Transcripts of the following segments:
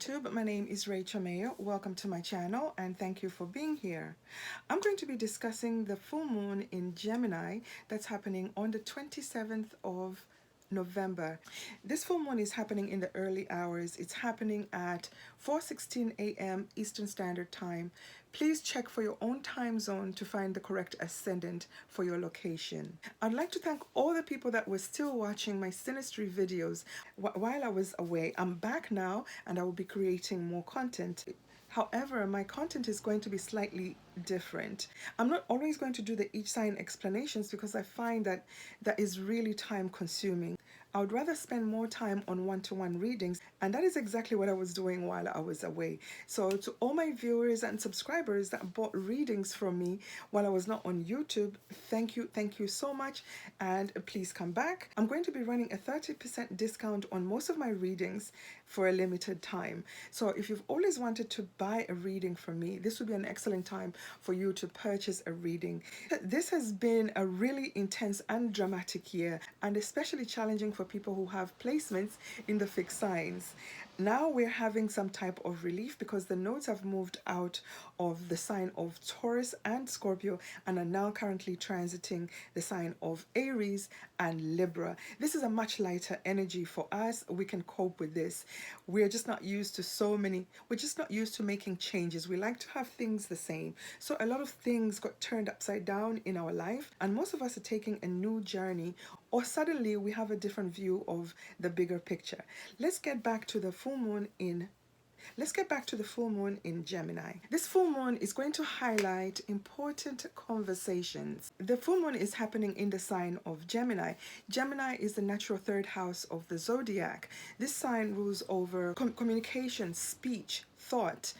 YouTube. My name is Rachel Mayo. Welcome to my channel and thank you for being here. I'm going to be discussing the full moon in Gemini that's happening on the 27th of November. This full moon is happening in the early hours. It's happening at 4:16 a.m. Eastern Standard Time. Please check for your own time zone to find the correct ascendant for your location. I'd like to thank all the people that were still watching my synastry videos while I was away. I'm back now and I will be creating more content. However, my content is going to be slightly different. I'm not always going to do the each sign explanations because I find that that is really time consuming. I would rather spend more time on one-to-one readings, and that is exactly what I was doing while I was away. So to all my viewers and subscribers that bought readings from me while I was not on YouTube, thank you so much, and please come back. I'm going to be running a 30% discount on most of my readings for a limited time. So if you've always wanted to buy a reading from me, this would be an excellent time for you to purchase a reading. This has been a really intense and dramatic year, and especially challenging for people who have placements in the fixed signs. Now we're having some type of relief because the nodes have moved out of the sign of Taurus and Scorpio and are now currently transiting the sign of Aries and Libra. This is a much lighter energy for us. We can cope with this. We're just not used to making changes. We like to have things the same. So a lot of things got turned upside down in our life, and most of us are taking a new journey, or suddenly we have a different view of the bigger picture. Let's get back to the full moon in Gemini. This full moon is going to highlight important conversations. The full moon is happening in the sign of Gemini. Gemini is the natural third house of the zodiac. This sign rules over communication, speech, thought,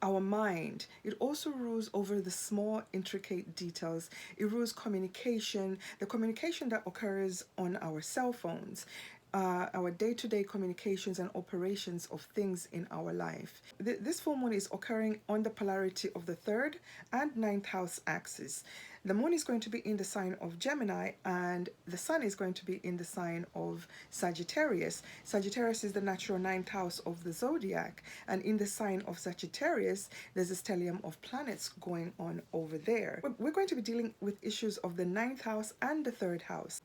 our mind. It also rules over the small, intricate details. It rules communication, the communication that occurs on our cell phones, our day-to-day communications and operations of things in our life. This full moon is occurring on the polarity of the 3rd and 9th house axis. The moon is going to be in the sign of Gemini and the sun is going to be in the sign of Sagittarius. Sagittarius is the natural 9th house of the zodiac, and in the sign of Sagittarius there's a stellium of planets going on over there. We're going to be dealing with issues of the 9th house and the 3rd house.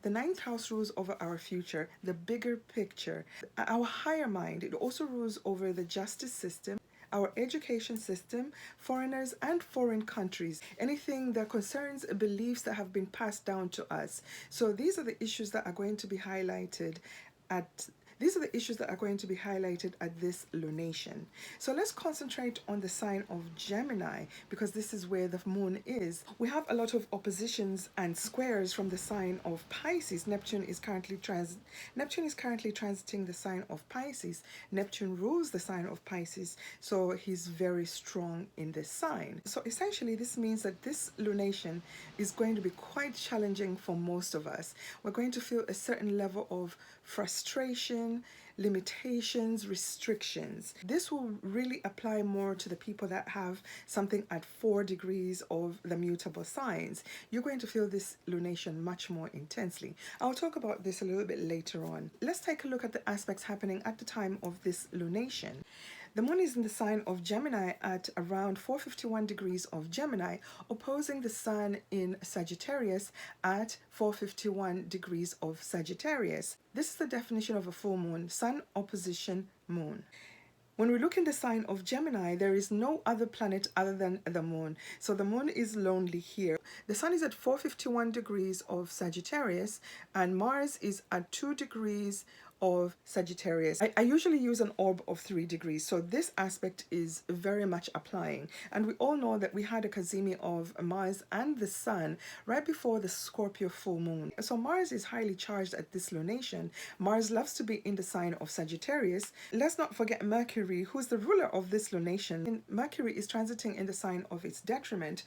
The 9th house rules over our future, the bigger picture, our higher mind. It also rules over the justice system, our education system, foreigners and foreign countries, anything that concerns beliefs that have been passed down to us. So these are the issues that are going to be highlighted at this lunation. So let's concentrate on the sign of Gemini because this is where the moon is. We have a lot of oppositions and squares from the sign of Pisces. Neptune is currently transiting the sign of Pisces. Neptune rules the sign of Pisces, so he's very strong in this sign. So essentially this means that this lunation is going to be quite challenging for most of us. We're going to feel a certain level of frustration, limitations, restrictions. This will really apply more to the people that have something at 4 degrees of the mutable signs. You're going to feel this lunation much more intensely. I'll talk about this a little bit later on. Let's take a look at the aspects happening at the time of this lunation. The moon is in the sign of Gemini at around 4:51 degrees of Gemini, opposing the sun in Sagittarius at 4:51 degrees of Sagittarius. This is the definition of a full moon: sun opposition moon. When we look in the sign of Gemini, there is no other planet other than the moon. So the moon is lonely here. The sun is at 4:51 degrees of Sagittarius and Mars is at 2 degrees of Sagittarius. I usually use an orb of 3 degrees, so this aspect is very much applying. And we all know that we had a cazimi of Mars and the sun right before the Scorpio full moon. So Mars is highly charged at this lunation. Mars loves to be in the sign of Sagittarius. Let's not forget Mercury, who's the ruler of this lunation. And Mercury is transiting in the sign of its detriment.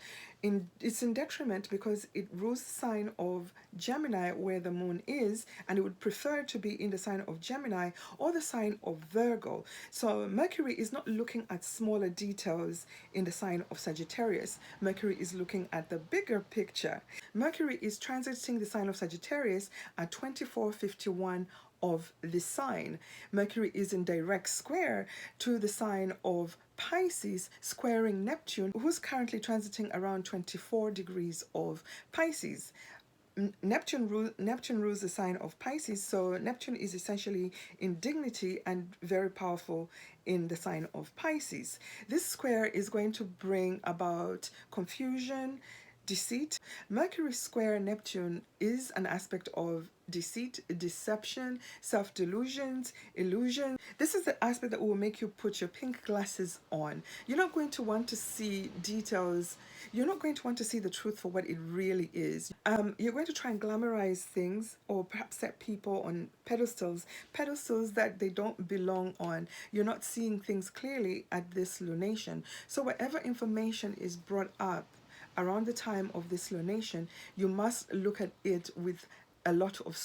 It's in detriment because it rules the sign of Gemini where the moon is, and it would prefer to be in the sign of Gemini or the sign of Virgo. So Mercury is not looking at smaller details in the sign of Sagittarius. Mercury is looking at the bigger picture. Mercury is transiting the sign of Sagittarius at 24:51 of this sign. Mercury is in direct square to the sign of Pisces, squaring Neptune, who's currently transiting around 24 degrees of Pisces. Neptune rules the sign of Pisces, so Neptune is essentially in dignity and very powerful in the sign of Pisces. This square is going to bring about confusion, deceit. Mercury square Neptune is an aspect of deceit, deception, self-delusions, illusion. This is the aspect that will make you put your pink glasses on. You're not going to want to see details. You're not going to want to see the truth for what it really is. You're going to try and glamorize things, or perhaps set people on pedestals that they don't belong on. You're not seeing things clearly at this lunation. So whatever information is brought up around the time of this lunation, you must look at it with a lot of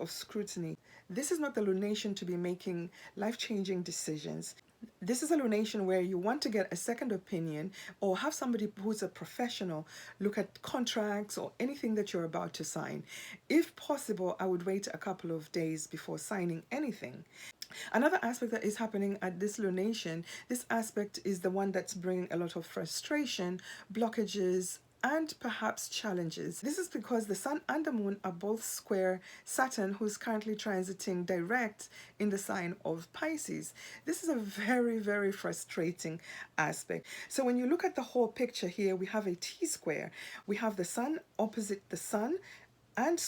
scrutiny. This is not the lunation to be making life-changing decisions. This is a lunation where you want to get a second opinion, or have somebody who's a professional look at contracts or anything that you're about to sign. If possible, I would wait a couple of days before signing anything. Another aspect that is happening at this lunation, this aspect is the one that's bringing a lot of frustration, blockages, and perhaps challenges. This is because the Sun and the Moon are both square Saturn, who's currently transiting direct in the sign of Pisces. This is a very, very frustrating aspect. So when you look at the whole picture here, we have a T-square. We have the Sun opposite the Sun, and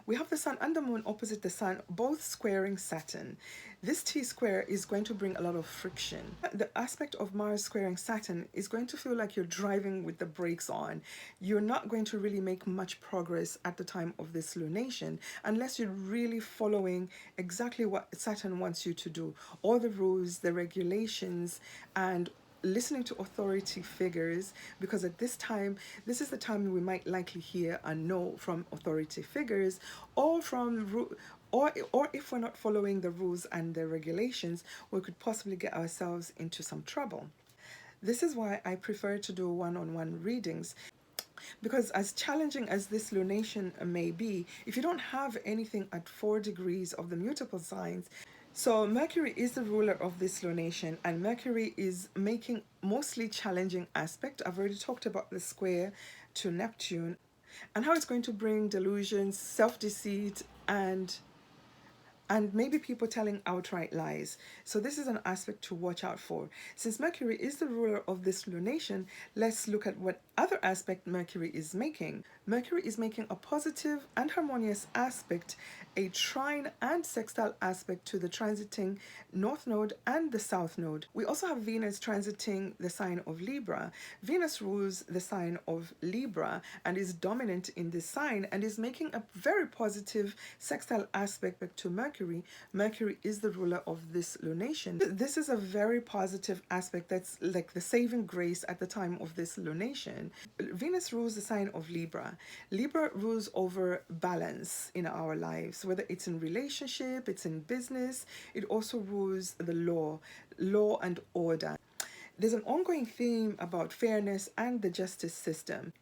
we have the Sun and the Moon opposite the Sun, both squaring Saturn. This T-square is going to bring a lot of friction. The aspect of Mars squaring Saturn is going to feel like you're driving with the brakes on. You're not going to really make much progress at the time of this lunation unless you're really following exactly what Saturn wants you to do. All the rules, the regulations, and listening to authority figures, because at this time, this is the time we might likely hear a no from authority figures, or from or if we're not following the rules and the regulations, we could possibly get ourselves into some trouble. This is why I prefer to do one-on-one readings, because as challenging as this lunation may be, if you don't have anything at 4 degrees of the mutable signs, so Mercury is the ruler of this lunation, and Mercury is making mostly challenging aspect. I've already talked about the square to Neptune and how it's going to bring delusions, self-deceit, and maybe people telling outright lies. So this is an aspect to watch out for. Since Mercury is the ruler of this lunation, let's look at what other aspect Mercury is making. Mercury is making a positive and harmonious aspect, a trine and sextile aspect to the transiting North Node and the South Node. We also have Venus transiting the sign of Libra. Venus rules the sign of Libra and is dominant in this sign, and is making a very positive sextile aspect to Mercury. Mercury is the ruler of this lunation. This is a very positive aspect that's like the saving grace at the time of this lunation. Venus rules the sign of Libra. Libra rules over balance in our lives, whether it's in relationship, it's in business. It also rules the law and order. There's an ongoing theme about fairness and the justice system,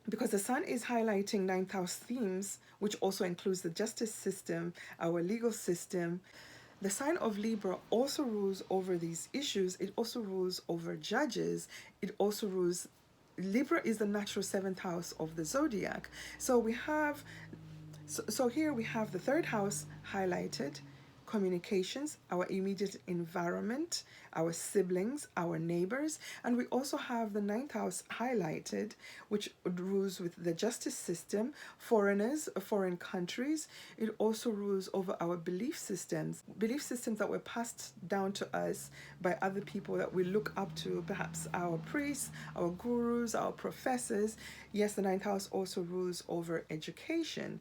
because the Sun is highlighting ninth house themes, which also includes the justice system, our legal system. The sign of Libra also rules over these issues. It also rules over judges. It also rules, Libra is the natural 7th house of the zodiac. So we have, so here we have the 3rd house highlighted, communications, our immediate environment, our siblings, our neighbors, and we also have the 9th house highlighted, which rules with the justice system, foreigners, foreign countries. It also rules over our belief systems that were passed down to us by other people that we look up to, perhaps our priests, our gurus, our professors. Yes, the 9th house also rules over education,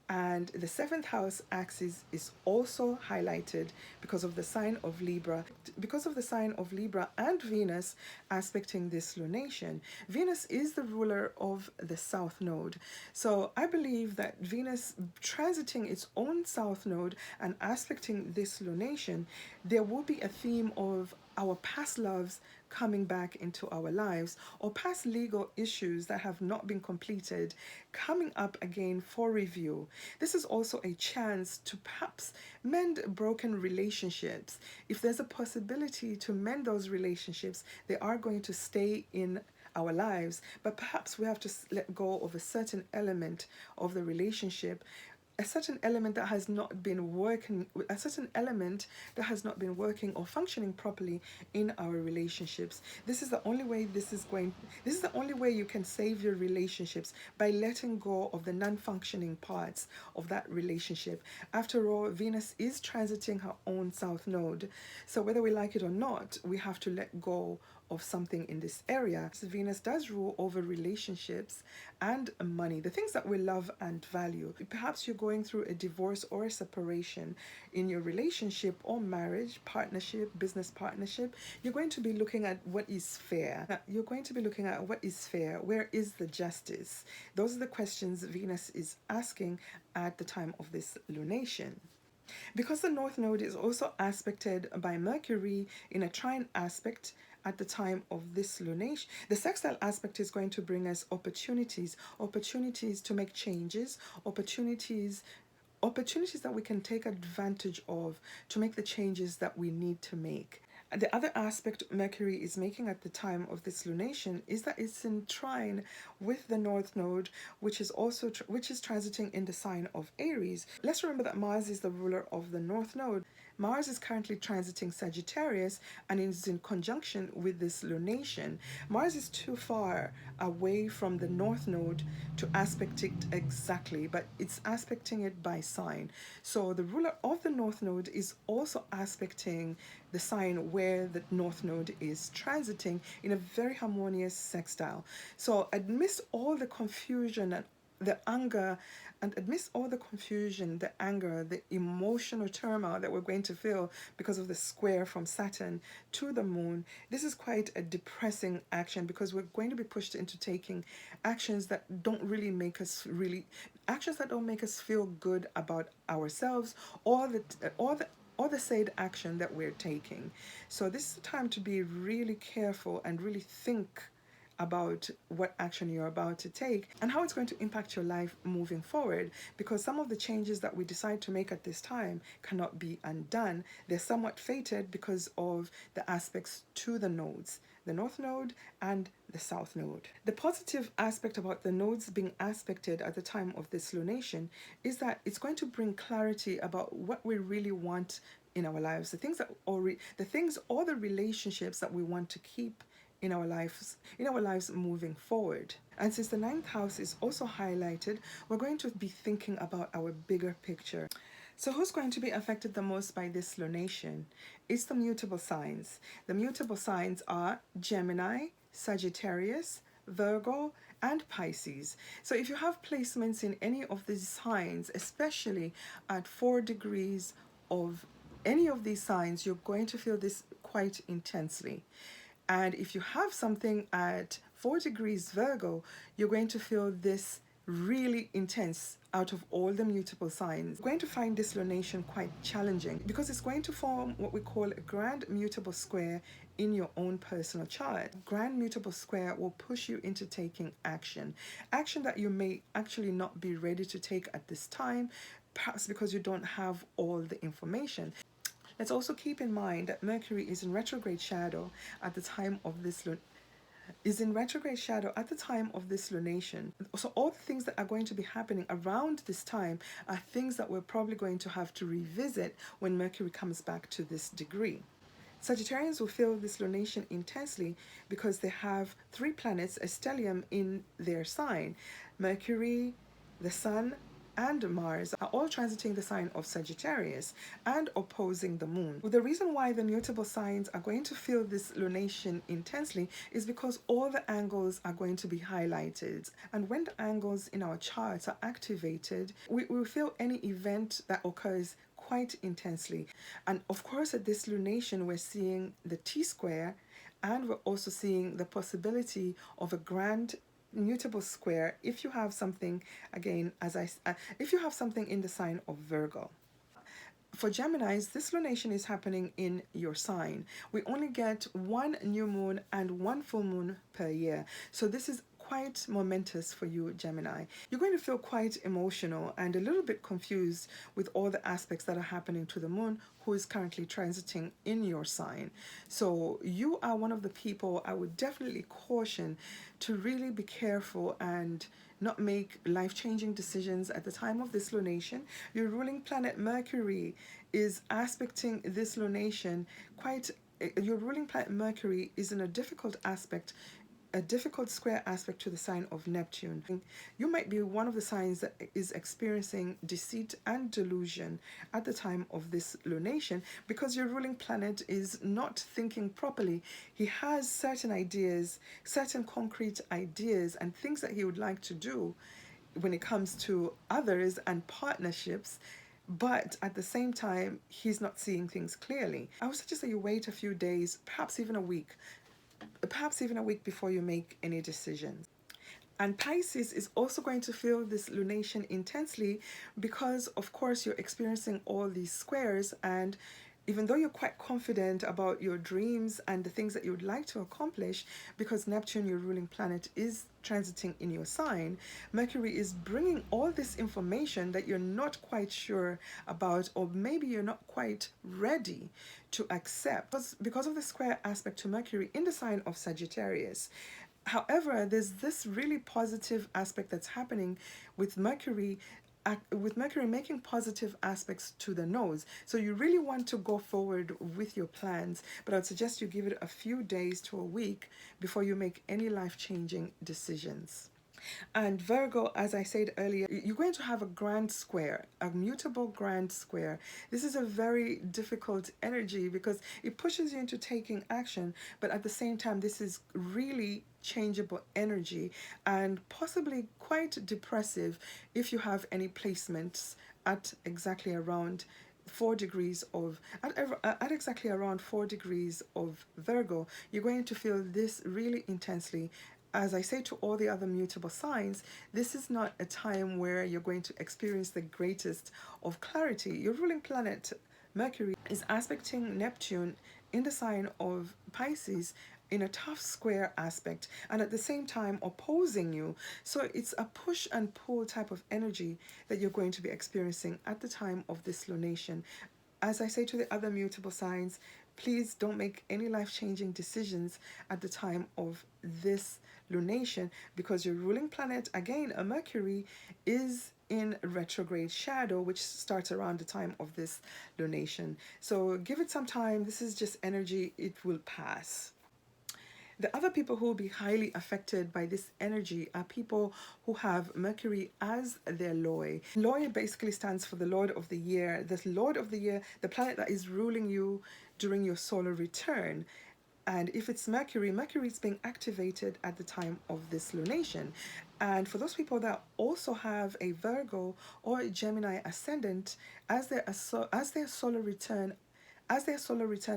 and the 7th house axis is also highlighted highlighted because of the sign of Libra. Because of the sign of Libra and Venus aspecting this lunation, Venus is the ruler of the South Node. So I believe that Venus transiting its own South Node and aspecting this lunation, there will be a theme of our past loves coming back into our lives, or past legal issues that have not been completed coming up again for review. This is also a chance to perhaps mend broken relationships. If there's a possibility to mend those relationships, they are going to stay in our lives, but perhaps we have to let go of a certain element of the relationship, a certain element that has not been working, a certain element that has not been working or functioning properly in our relationships. This is the only way this is the only way you can save your relationships, by letting go of the non-functioning parts of that relationship. After all, Venus is transiting her own South Node. So whether we like it or not, we have to let go of something in this area. So Venus does rule over relationships and money, the things that we love and value. Perhaps you're going through a divorce or a separation in your relationship or marriage, partnership, business partnership. You're going to be looking at what is fair. You're going to be looking at what is fair. Where is the justice? Those are the questions Venus is asking at the time of this lunation. Because the North Node is also aspected by Mercury in a trine aspect at the time of this lunation, the sextile aspect is going to bring us opportunities to make changes, opportunities that we can take advantage of to make the changes that we need to make. The other aspect Mercury is making at the time of this lunation is that it's in trine with the North Node, which is also which is transiting in the sign of Aries. Let's remember that Mars is the ruler of the North Node. Mars is currently transiting Sagittarius and is in conjunction with this lunation. Mars is too far away from the North Node to aspect it exactly, but it's aspecting it by sign. So the ruler of the North Node is also aspecting the sign where the North Node is transiting in a very harmonious sextile. So amidst all the confusion and the anger, and amidst all the confusion, the anger, the emotional turmoil that we're going to feel because of the square from Saturn to the moon, this is quite a depressing action, because we're going to be pushed into taking actions that don't really make us feel good about ourselves, or the said action that we're taking. So this is a time to be really careful and really think about what action you're about to take and how it's going to impact your life moving forward, because some of the changes that we decide to make at this time cannot be undone. They're somewhat fated because of the aspects to the nodes, the North Node and the South Node. The positive aspect about the nodes being aspected at the time of this lunation is that it's going to bring clarity about what we really want in our lives, the things that or the relationships that we want to keep in our lives moving forward. And since the ninth house is also highlighted, we're going to be thinking about our bigger picture. So who's going to be affected the most by this lunation? It's the mutable signs. The mutable signs are Gemini, Sagittarius, Virgo, and Pisces. So if you have placements in any of these signs, especially at 4 degrees of any of these signs, you're going to feel this quite intensely. And if you have something at 4 degrees Virgo, you're going to feel this really intense out of all the mutable signs. You're going to find this lunation quite challenging, because it's going to form what we call a grand mutable square in your own personal chart. Grand mutable square will push you into taking action that you may actually not be ready to take at this time, perhaps because you don't have all the information. Let's also keep in mind that Mercury is in retrograde shadow at the time of this lunation. So all the things that are going to be happening around this time are things that we're probably going to have to revisit when Mercury comes back to this degree. Sagittarians will feel this lunation intensely because they have 3 planets, a stellium, in their sign. Mercury, the Sun, and Mars are all transiting the sign of Sagittarius and opposing the moon. Well, the reason why the mutable signs are going to feel this lunation intensely is because all the angles are going to be highlighted. And when the angles in our charts are activated, we will feel any event that occurs quite intensely. And of course, at this lunation, we're seeing the T-square, and we're also seeing the possibility of a grand mutable square if you have something, again, if you have something in the sign of Virgo. For Geminis, this lunation is happening in your sign. We only get one new moon and one full moon per year. So this is quite momentous for you, Gemini. You're going to feel quite emotional and a little bit confused with all the aspects that are happening to the moon, who is currently transiting in your sign. So you are one of the people I would definitely caution to really be careful and not make life-changing decisions at the time of this lunation. Your ruling planet Mercury is aspecting this lunation quite. Your ruling planet Mercury is in a difficult aspect, a difficult square aspect to the sign of Neptune. You might be one of the signs that is experiencing deceit and delusion at the time of this lunation because your ruling planet is not thinking properly. He has certain ideas, certain concrete ideas and things that he would like to do when it comes to others and partnerships, but at the same time, he's not seeing things clearly. I would suggest that you wait a few days, perhaps even a week before you make any decisions. And Pisces is also going to feel this lunation intensely because, of course, you're experiencing all these squares. And even though you're quite confident about your dreams and the things that you would like to accomplish, because Neptune, your ruling planet, is transiting in your sign, Mercury is bringing all this information that you're not quite sure about, or maybe you're not quite ready to accept because of the square aspect to Mercury in the sign of Sagittarius. However, there's this really positive aspect that's happening with Mercury, making positive aspects to the nodes. So you really want to go forward with your plans, but I'd suggest you give it a few days to a week before you make any life-changing decisions. And Virgo, as I said earlier, you're going to have a grand square, a mutable grand square. This is a very difficult energy because it pushes you into taking action, but at the same time, this is really changeable energy and possibly quite depressive if you have any placements at exactly around 4 degrees of at exactly around 4 degrees of Virgo. You're going to feel this really intensely. As I say to all the other mutable signs, this is not a time where you're going to experience the greatest of clarity. Your ruling planet, Mercury, is aspecting Neptune in the sign of Pisces in a tough square aspect and at the same time opposing you. So it's a push and pull type of energy that you're going to be experiencing at the time of this lunation. As I say to the other mutable signs, please don't make any life-changing decisions at the time of this lunation because your ruling planet, again, a Mercury, is in retrograde shadow, which starts around the time of this lunation. So give it some time. This is just energy. It will pass. The other people who will be highly affected by this energy are people who have Mercury as their Loi. Loi basically stands for the Lord of the Year. The Lord of the Year, the planet that is ruling you during your solar return. And if it's Mercury, Mercury is being activated at the time of this lunation. And for those people that also have a Virgo or a Gemini ascendant as their solar return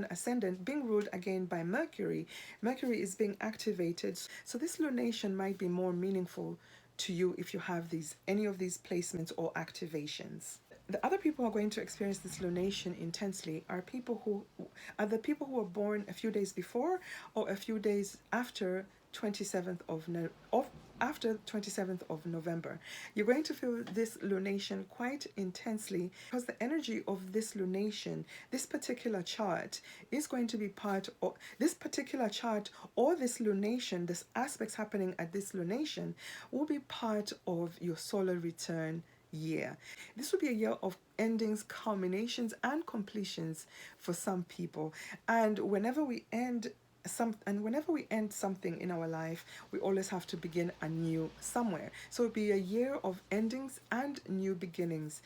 ascendant being ruled again by Mercury, Mercury is being activated. So this lunation might be more meaningful to you if you have any of these placements or activations. The other people who are going to experience this lunation intensely are the people who were born a few days before or a few days after 27th of November. You're going to feel this lunation quite intensely because the energy of this lunation, this particular chart, is going to be part of this particular chart or this lunation, this aspects happening at this lunation will be part of your solar return year. This will be a year of endings, culminations, and completions for some people. And whenever we end something in our life, we always have to begin anew somewhere. So it'll be a year of endings and new beginnings.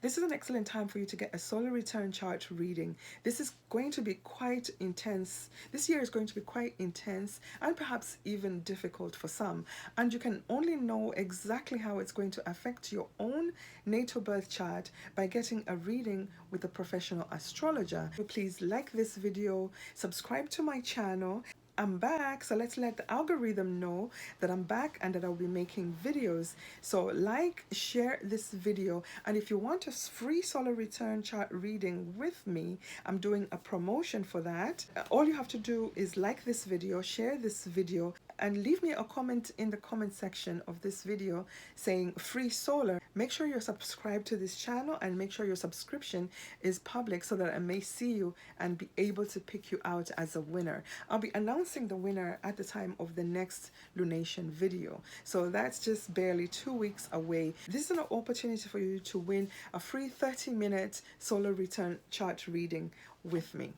This is an excellent time for you to get a solar return chart reading. This is going to be quite intense. This year is going to be quite intense and perhaps even difficult for some. And you can only know exactly how it's going to affect your own natal birth chart by getting a reading with a professional astrologer. Please like this video, subscribe to my channel. I'm back, so let's let the algorithm know that I'm back and that I'll be making videos. So like, share this video, and if you want a free solar return chart reading with me, I'm doing a promotion for that. All you have to do is like this video, share this video, and leave me a comment in the comment section of this video saying free solar. Make sure you're subscribed to this channel and make sure your subscription is public so that I may see you and be able to pick you out as a winner. I'll be announcing the winner at the time of the next lunation video. So that's just barely 2 weeks away. This is an opportunity for you to win a free 30-minute solar return chart reading with me.